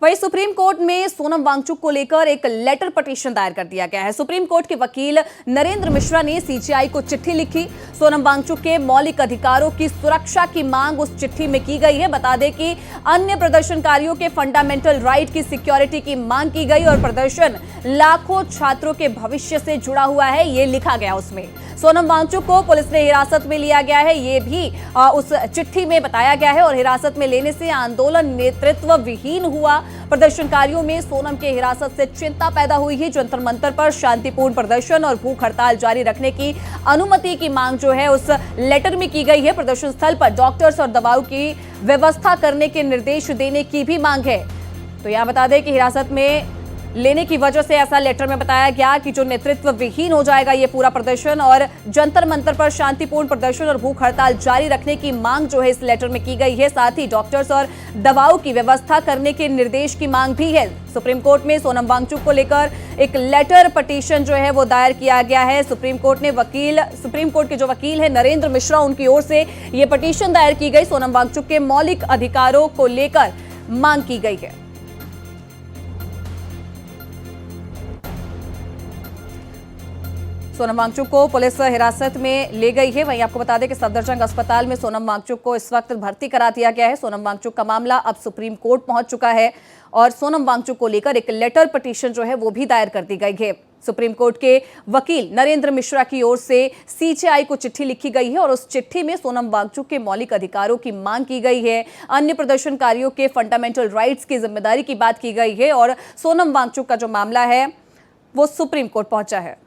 वहीं supreme court में सोनम वांगचुक को लेकर एक लेटर पिटीशन दायर कर दिया गया है। सुप्रीम कोर्ट के वकील नरेंद्र मिश्रा ने सीजेआई को चिट्ठी लिखी। सोनम वांगचुक के मौलिक अधिकारों की सुरक्षा की मांग उस चिट्ठी में की गई है। बता दें कि अन्य प्रदर्शनकारियों के फंडामेंटल राइट की सिक्योरिटी की मांग की गई और प्रदर्शन लाखों छात्रों के भविष्य से जुड़ा हुआ है, ये लिखा गया उसमें। सोनम वांगचुक को पुलिस ने हिरासत में लिया गया है, ये भी उस चिट्ठी में बताया गया है और हिरासत में लेने से आंदोलन नेतृत्व विहीन हुआ। प्रदर्शनकारियों में सोनम के हिरासत से चिंता पैदा हुई है। जंतर मंतर पर शांतिपूर्ण प्रदर्शन और भूख हड़ताल जारी रखने की अनुमति की मांग जो है उस लेटर में की गई है। प्रदर्शन स्थल पर डॉक्टर्स और दवाओं की व्यवस्था करने के निर्देश देने की भी मांग है। तो यहां बता दें कि हिरासत में लेने की वजह से ऐसा लेटर में बताया गया कि जो नेतृत्व विहीन हो जाएगा ये पूरा प्रदर्शन, और जंतर मंतर पर शांतिपूर्ण प्रदर्शन और भूख हड़ताल जारी रखने की मांग जो है इस लेटर में की गई है। साथ ही डॉक्टर्स और दवाओं की व्यवस्था करने के निर्देश की मांग भी है। सुप्रीम कोर्ट में सोनम वांगचुक को लेकर एक लेटर पिटीशन जो है वो दायर किया गया है। सुप्रीम कोर्ट के जो वकील है नरेंद्र मिश्रा, उनकी ओर से ये पिटीशन दायर की गई। सोनम वांगचुक के मौलिक अधिकारों को लेकर मांग की गई है। सोनम वांगचुक को पुलिस हिरासत में ले गई है। वहीं आपको बता दें कि सफदरजंग अस्पताल में सोनम वांगचुक को इस वक्त भर्ती करा दिया गया है। सोनम वांगचुक का मामला अब सुप्रीम कोर्ट पहुंच चुका है और सोनम वांगचुक को लेकर एक लेटर पिटीशन जो है वो भी दायर कर दी गई है। सुप्रीम कोर्ट के वकील नरेंद्र मिश्रा की ओर से सीजेआई को चिट्ठी लिखी गई है और उस चिट्ठी में सोनम वांगचुक के मौलिक अधिकारों की मांग की गई है। अन्य प्रदर्शनकारियों के फंडामेंटल राइट्स की जिम्मेदारी की बात की गई है और सोनम वांगचुक का जो मामला है वो सुप्रीम कोर्ट पहुंचा है।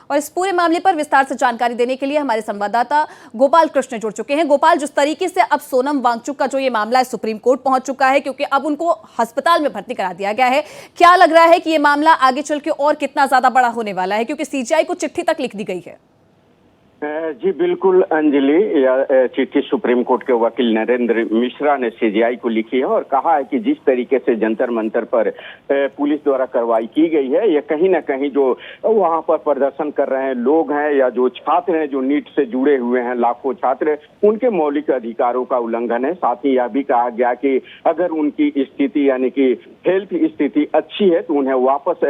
और इस पूरे मामले पर विस्तार से जानकारी देने के लिए हमारे संवाददाता गोपाल कृष्ण जुड़ चुके हैं। गोपाल, जिस तरीके से अब सोनम वांगचुक का जो ये मामला है सुप्रीम कोर्ट पहुंच चुका है, क्योंकि अब उनको अस्पताल में भर्ती करा दिया गया है, क्या लग रहा है कि ये मामला आगे चल के और कितना ज्यादा बड़ा होने वाला है, क्योंकि सीजेआई को चिट्ठी तक लिख दी गई है? जी बिल्कुल अंजलि, चिट्ठी सुप्रीम कोर्ट के वकील नरेंद्र मिश्रा ने सीजेआई को लिखी है और कहा है कि जिस तरीके से जंतर मंतर पर पुलिस द्वारा कार्रवाई की गई है, ये कहीं ना कहीं जो वहां पर प्रदर्शन कर रहे हैं लोग हैं या जो छात्र हैं जो नीट से जुड़े हुए हैं लाखों छात्र, उनके मौलिक अधिकारों का उल्लंघन है। साथ ही यह भी कहा गया कि अगर उनकी स्थिति यानी कि हेल्थ स्थिति अच्छी है तो उन्हें वापस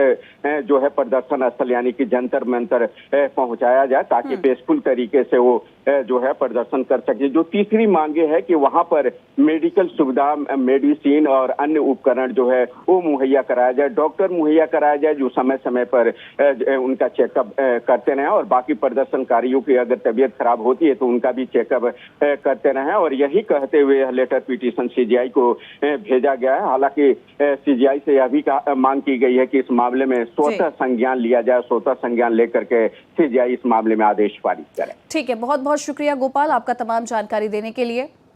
जो है प्रदर्शन स्थल यानी कि जंतर मंतर पहुंचाया जाए ताकि पीसफुल तरीके से वो जो है प्रदर्शन कर सके। जो तीसरी मांगे है कि वहां पर मेडिकल सुविधा, मेडिसिन और अन्य उपकरण जो है वो मुहैया कराया जाए, डॉक्टर मुहैया कराया जाए जो समय समय पर उनका चेकअप करते रहें और बाकी प्रदर्शनकारियों की अगर तबीयत खराब होती है तो उनका भी चेकअप करते रहें। और यही कहते हुए यह लेटर पिटीशन सीजेआई को भेजा गया है। हालांकि सीजेआई से यह भी मांग की गई है कि इस मामले में स्वतः संज्ञान लिया जाए, स्वतः संज्ञान लेकर के सीजेआई इस मामले में आदेश पारित करे। ठीक है, बहुत बहुत शुक्रिया गोपाल आपका तमाम जानकारी देने के लिए।